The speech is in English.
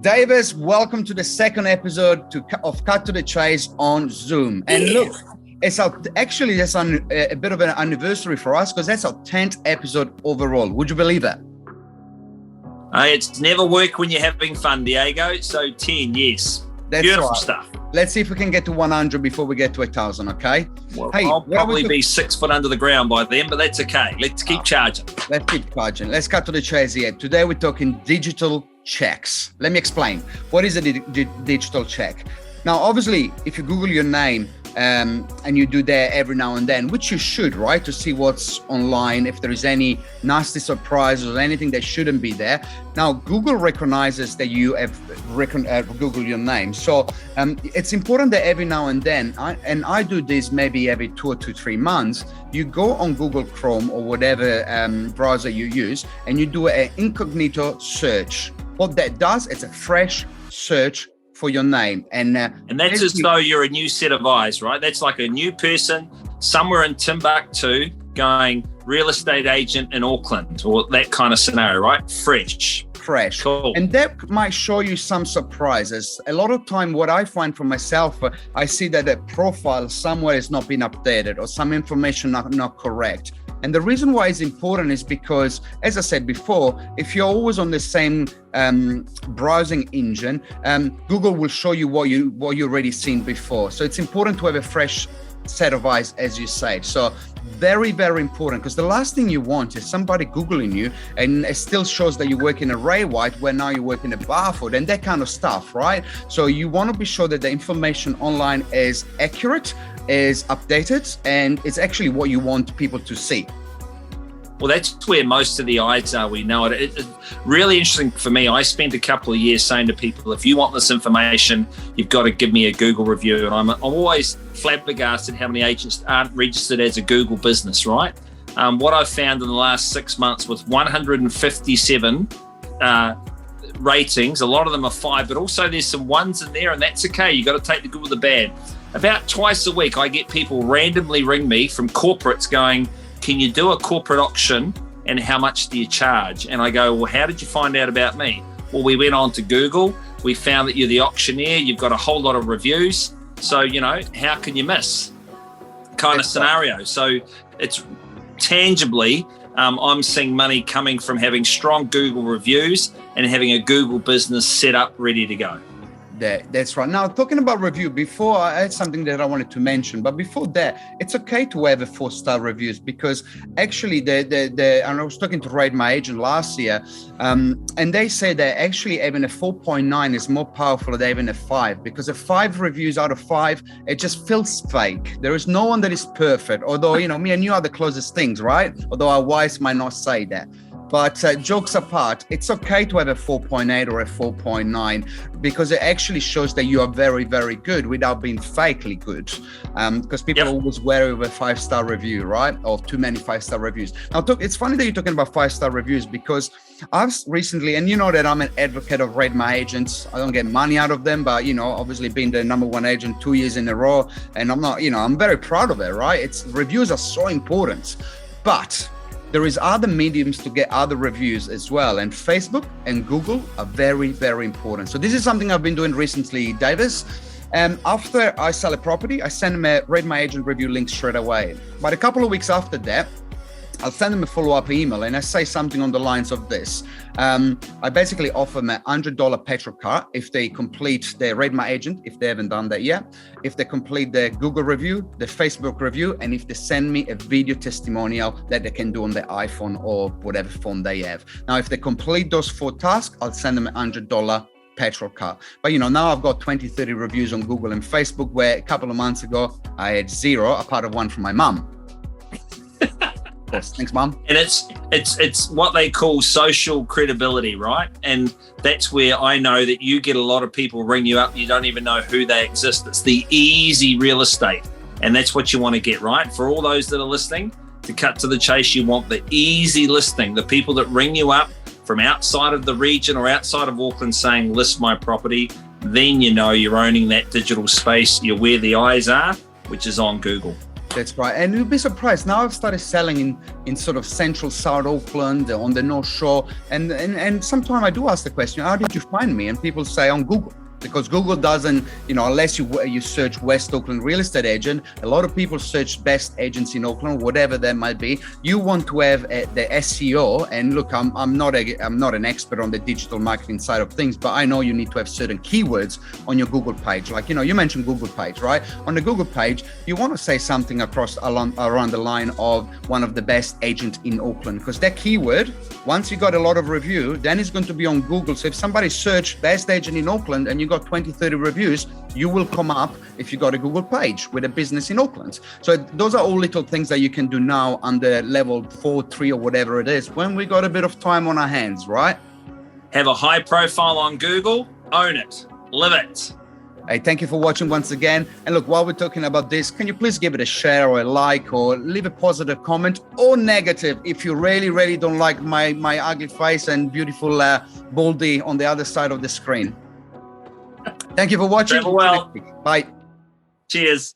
Davis, welcome to the second episode of Cut to the Chase on Zoom. And look, it's a bit of an anniversary for us because that's our 10th episode overall. Would you believe that? It's never work when you're having fun, Diego. So 10, yes. That's beautiful right. Stuff. Let's see if we can get to 100 before we get to 1,000, okay? Well, hey, I'll probably be 6 foot under the ground by then, but that's okay. Let's keep charging. Let's keep charging. Let's cut to the chase here. Today we're talking digital checks. Let me explain. What is a digital check? Now, obviously, if you Google your name and you do that every now and then, which you should, right, to see what's online, if there is any nasty surprises or anything that shouldn't be there. Now, Google recognizes that you have Googled your name. So it's important that every now and then, I do this maybe every 2 to 3 months, you go on Google Chrome or whatever browser you use, and you do an incognito search. What that does, it's a fresh search for your name. And that's as though you're a new set of eyes, right? That's like a new person somewhere in Timbuktu going real estate agent in Auckland or that kind of scenario, right? Fresh. Cool. And that might show you some surprises. A lot of time, what I find for myself, I see that a profile somewhere is not being updated or some information not correct. And the reason why it's important is because, as I said before, if you're always on the same browsing engine, Google will show you what you already seen before. So it's important to have a fresh set of eyes, as you said. So very, very important, because the last thing you want is somebody Googling you and it still shows that you work in a Ray White where now you work in a Barfoot and that kind of stuff, right? So you want to be sure that the information online is accurate, is updated, and it's actually what you want people to see. Well, that's where most of the eyes are. We know it. It's really interesting for me. I spent a couple of years saying to people, if you want this information, you've got to give me a Google review. And I'm always flabbergasted how many agents aren't registered as a Google business, right? What I've found in the last 6 months with 157 ratings, a lot of them are 5, but also there's some 1s in there, and that's okay. You got to take the good with the bad. About twice a week, I get people randomly ring me from corporates going, can you do a corporate auction and how much do you charge? And I go, well, how did you find out about me? Well, we went on to Google. We found that you're the auctioneer. You've got a whole lot of reviews. So, how can you miss kind of scenario? So it's tangibly, I'm seeing money coming from having strong Google reviews and having a Google business set up, ready to go. That's right. Now, talking about review, before I had something that I wanted to mention, but before that, it's okay to have a 4-star reviews because actually, and I was talking to Rate My Agent last year, and they say that actually having a 4.9 is more powerful than having a 5 because a 5 reviews out of 5, it just feels fake. There is no one that is perfect, although, me and you are the closest things, right? Although our wives might not say that. But jokes apart, it's okay to have a 4.8 or a 4.9 because it actually shows that you are very, very good without being fakely good. Because people are always wary of a 5-star review, right? Or too many 5-star reviews. Now, it's funny that you're talking about 5-star reviews because I've recently, and you know that I'm an advocate of Rate My Agents. I don't get money out of them, but, obviously being the #1 agent 2 years in a row, and I'm not, I'm very proud of it, right? Reviews are so important. But there is other mediums to get other reviews as well. And Facebook and Google are very, very important. So this is something I've been doing recently, Davis. After I sell a property, I send them a Rate My Agent review link straight away. But a couple of weeks after that, I'll send them a follow-up email and I say something on the lines of this. I basically offer them a $100 petrol car if they complete their Rate My Agent, if they haven't done that yet, if they complete the Google review, the Facebook review, and if they send me a video testimonial that they can do on their iPhone or whatever phone they have. Now, if they complete those 4 tasks, I'll send them a $100 petrol car. But now I've got 20, 30 reviews on Google and Facebook, where a couple of months ago, I had 0, apart of one from my mum. Thanks, Mum. And it's what they call social credibility, right? And that's where I know that you get a lot of people ring you up, you don't even know who they exist. It's the easy real estate. And that's what you want to get, right? For all those that are listening, to cut to the chase, you want the easy listing, the people that ring you up from outside of the region or outside of Auckland saying, list my property. Then you're owning that digital space. You're where the eyes are, which is on Google. That's right. And you'll be surprised. Now I've started selling in sort of central South Auckland, on the North Shore. And sometimes I do ask the question, how did you find me? And people say on Google. Because Google doesn't, unless you search West Auckland real estate agent, a lot of people search best agents in Auckland, whatever that might be. You want to have the SEO, and look, I'm not an expert on the digital marketing side of things, but I know you need to have certain keywords on your Google page. Like, you mentioned Google page, right? On the Google page, you want to say something around the line of one of the best agents in Auckland, because that keyword, once you got a lot of review, then it's going to be on Google. So if somebody search best agent in Auckland and you got 20, 30 reviews, you will come up if you got a Google page with a business in Auckland. So those are all little things that you can do now under level 4, 3, or whatever it is, when we got a bit of time on our hands, right? Have a high profile on Google, own it, live it. Hey, thank you for watching once again. And look, while we're talking about this, can you please give it a share or a like, or leave a positive comment or negative if you really, really don't like my ugly face and beautiful baldy on the other side of the screen. Thank you for watching. Travel well. Bye. Cheers.